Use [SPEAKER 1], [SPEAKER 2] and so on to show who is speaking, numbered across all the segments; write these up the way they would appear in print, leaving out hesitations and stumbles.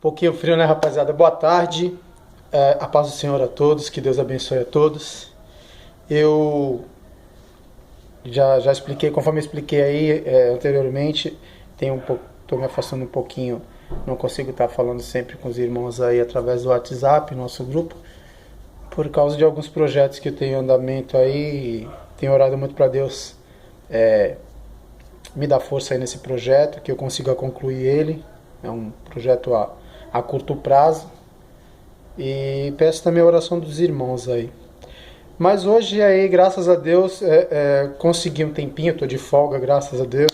[SPEAKER 1] Pouquinho frio, né, rapaziada? Boa tarde. A paz do Senhor a todos, que Deus abençoe a todos. Eu já expliquei, conforme eu expliquei aí anteriormente, tô me afastando um pouquinho, não consigo estar falando sempre com os irmãos aí através do WhatsApp, nosso grupo, por causa de alguns projetos que eu tenho em andamento aí. Tenho orado muito para Deus me dar força aí nesse projeto, que eu consiga concluir ele. É um projeto a curto prazo. E peço também a oração dos irmãos aí. Mas hoje aí, graças a Deus, consegui um tempinho, estou de folga, graças a Deus.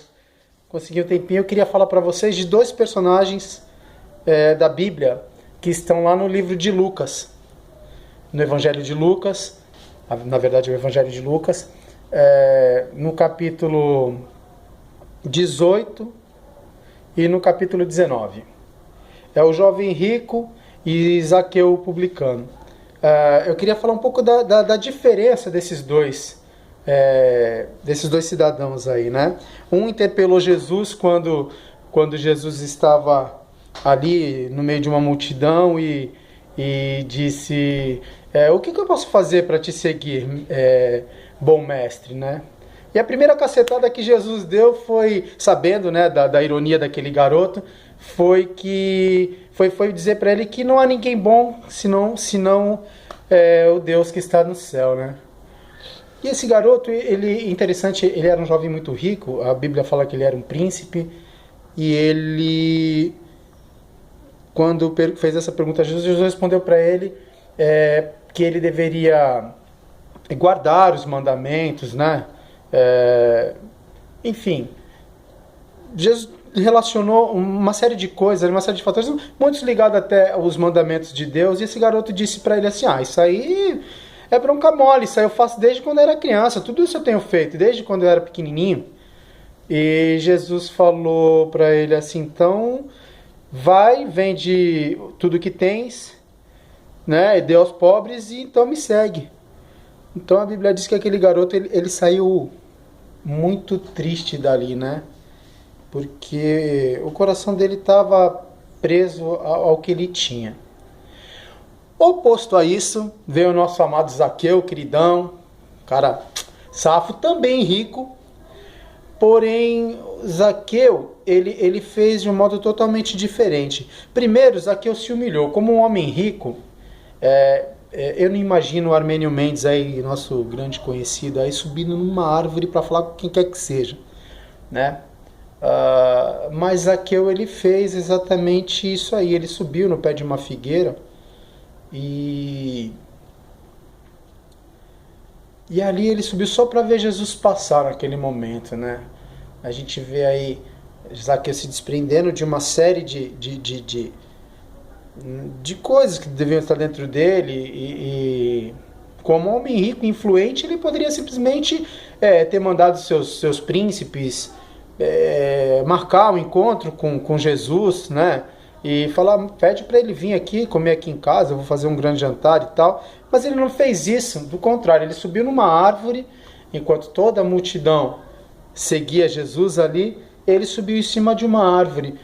[SPEAKER 1] Consegui um tempinho, eu queria falar para vocês de dois personagens da Bíblia que estão lá no livro de Lucas. No Evangelho de Lucas, na verdade o Evangelho de Lucas, no capítulo 18 e no capítulo 19. É o jovem rico e Zaqueu o publicano. Eu queria falar um pouco da diferença desses dois cidadãos aí, né? Um interpelou Jesus quando Jesus estava ali no meio de uma multidão e disse: o que eu posso fazer para te seguir, bom mestre, né? E a primeira cacetada que Jesus deu foi, sabendo, né, da ironia daquele garoto, foi dizer para ele que não há ninguém bom senão o Deus que está no céu, né? E esse garoto, interessante, ele era um jovem muito rico. A Bíblia fala que ele era um príncipe, e ele, quando fez essa pergunta a Jesus, Jesus respondeu para ele que ele deveria guardar os mandamentos, né? Enfim, Jesus relacionou uma série de coisas, uma série de fatores, muitos ligados até aos mandamentos de Deus, e esse garoto disse para ele assim: isso aí é bronca mole, isso aí eu faço desde quando eu era criança, tudo isso eu tenho feito desde quando eu era pequenininho. E Jesus falou para ele assim: então vai, vende tudo que tens, né, e dê aos pobres, e então me segue. Então a Bíblia diz que aquele garoto ele saiu muito triste dali, né? Porque o coração dele estava preso ao que ele tinha. Oposto a isso, veio o nosso amado Zaqueu, queridão, cara safo, também rico. Porém, Zaqueu, ele fez de um modo totalmente diferente. Primeiro, Zaqueu se humilhou. Como um homem rico, eu não imagino o Armênio Mendes, aí, nosso grande conhecido, aí subindo numa árvore para falar com quem quer que seja, né? Mas Zaqueu, ele fez exatamente isso aí. Ele subiu no pé de uma figueira e ali ele subiu só para ver Jesus passar naquele momento, né? A gente vê aí Zaqueu se desprendendo de uma série de coisas que deviam estar dentro dele, e como homem rico e influente, ele poderia simplesmente ter mandado seus príncipes marcar um encontro com Jesus, né? E falar: pede para ele vir aqui, comer aqui em casa, eu vou fazer um grande jantar e tal. Mas ele não fez isso, do contrário, ele subiu numa árvore, enquanto toda a multidão seguia Jesus ali, ele subiu em cima de uma árvore,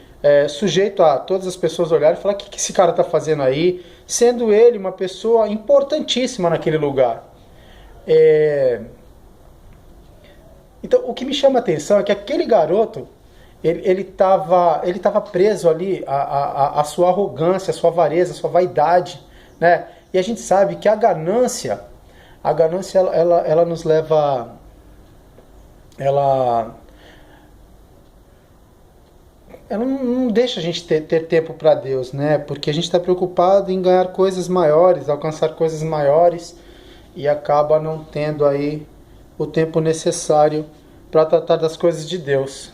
[SPEAKER 1] sujeito a todas as pessoas olharem e falar: o que esse cara está fazendo aí? Sendo ele uma pessoa importantíssima naquele lugar. Então, o que me chama a atenção é que aquele garoto, ele estava preso ali à sua arrogância, à sua avareza, à sua vaidade, né? E a gente sabe que a ganância ela nos leva, ela não deixa a gente ter tempo para Deus, né? Porque a gente está preocupado em ganhar coisas maiores, alcançar coisas maiores, e acaba não tendo aí o tempo necessário para tratar das coisas de Deus.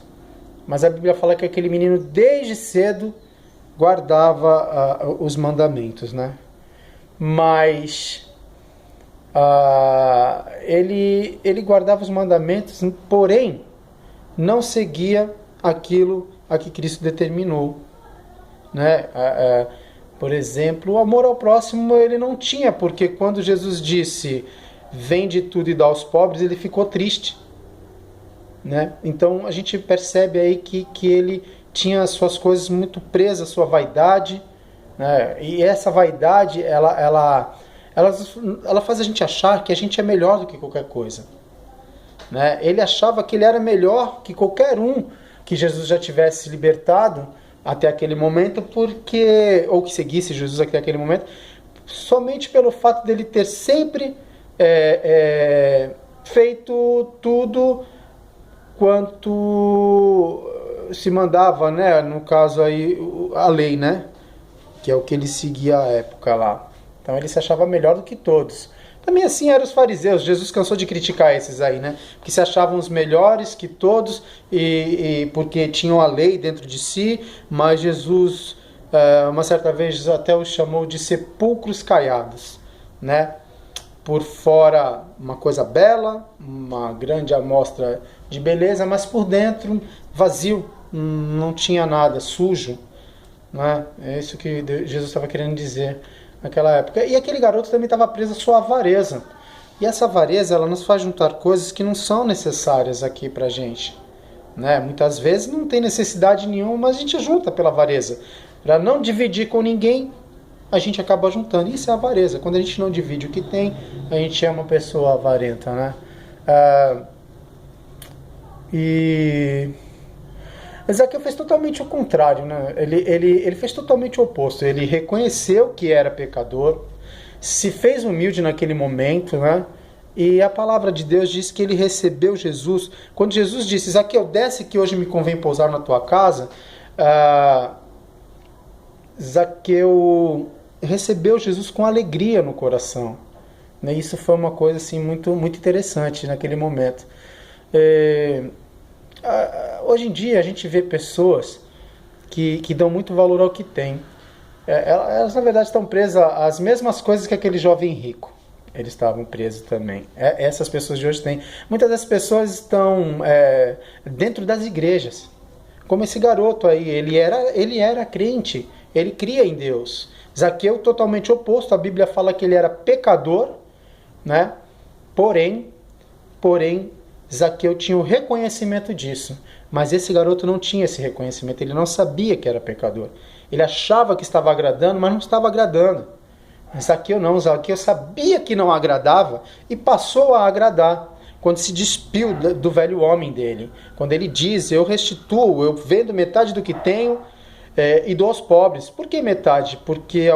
[SPEAKER 1] Mas a Bíblia fala que aquele menino desde cedo guardava os mandamentos, né? Mas ele guardava os mandamentos, porém não seguia aquilo a que Cristo determinou, né? Por exemplo, o amor ao próximo ele não tinha, porque quando Jesus disse: vende tudo e dá aos pobres, ele ficou triste, né? Então a gente percebe aí que ele tinha as suas coisas muito presas, sua vaidade, né? E essa vaidade, ela faz a gente achar que a gente é melhor do que qualquer coisa, né? Ele achava que ele era melhor que qualquer um que Jesus já tivesse libertado até aquele momento, ou que seguisse Jesus até aquele momento, somente pelo fato dele ter sempre feito tudo quanto se mandava, né? No caso aí, a lei, né? Que é o que ele seguia à época lá. Então ele se achava melhor do que todos. Também assim eram os fariseus. Jesus cansou de criticar esses aí, né? Que se achavam os melhores que todos e porque tinham a lei dentro de si, mas Jesus, uma certa vez, até os chamou de sepulcros caiados, né? Por fora uma coisa bela, uma grande amostra de beleza, mas por dentro vazio, não tinha nada, sujo, né? É isso que Jesus estava querendo dizer naquela época. E aquele garoto também estava preso à sua avareza. E essa avareza, ela nos faz juntar coisas que não são necessárias aqui pra gente, né? Muitas vezes não tem necessidade nenhuma, mas a gente junta pela avareza. Para não dividir com ninguém, a gente acaba juntando. Isso é avareza. Quando a gente não divide o que tem, a gente é uma pessoa avarenta, né? Zaqueu fez totalmente o contrário, né? Ele fez totalmente o oposto. Ele reconheceu que era pecador, se fez humilde naquele momento, né? E a palavra de Deus diz que ele recebeu Jesus. Quando Jesus disse: Zaqueu, desce que hoje me convém pousar na tua casa, Zaqueu recebeu Jesus com alegria no coração. Isso foi uma coisa assim, muito, muito interessante naquele momento. Hoje em dia a gente vê pessoas que dão muito valor ao que tem. Elas na verdade estão presas às mesmas coisas que aquele jovem rico. Eles estavam presos também. Essas pessoas de hoje têm. Muitas das pessoas estão dentro das igrejas. Como esse garoto aí, ele era crente, ele cria em Deus. Zaqueu totalmente oposto, a Bíblia fala que ele era pecador, né? Porém, Zaqueu tinha o reconhecimento disso. Mas esse garoto não tinha esse reconhecimento, ele não sabia que era pecador. Ele achava que estava agradando, mas não estava agradando. Zaqueu não, Zaqueu sabia que não agradava e passou a agradar. Quando se despiu do velho homem dele. Quando ele diz: eu restituo, eu vendo metade do que tenho e dou aos pobres. Por que metade? Porque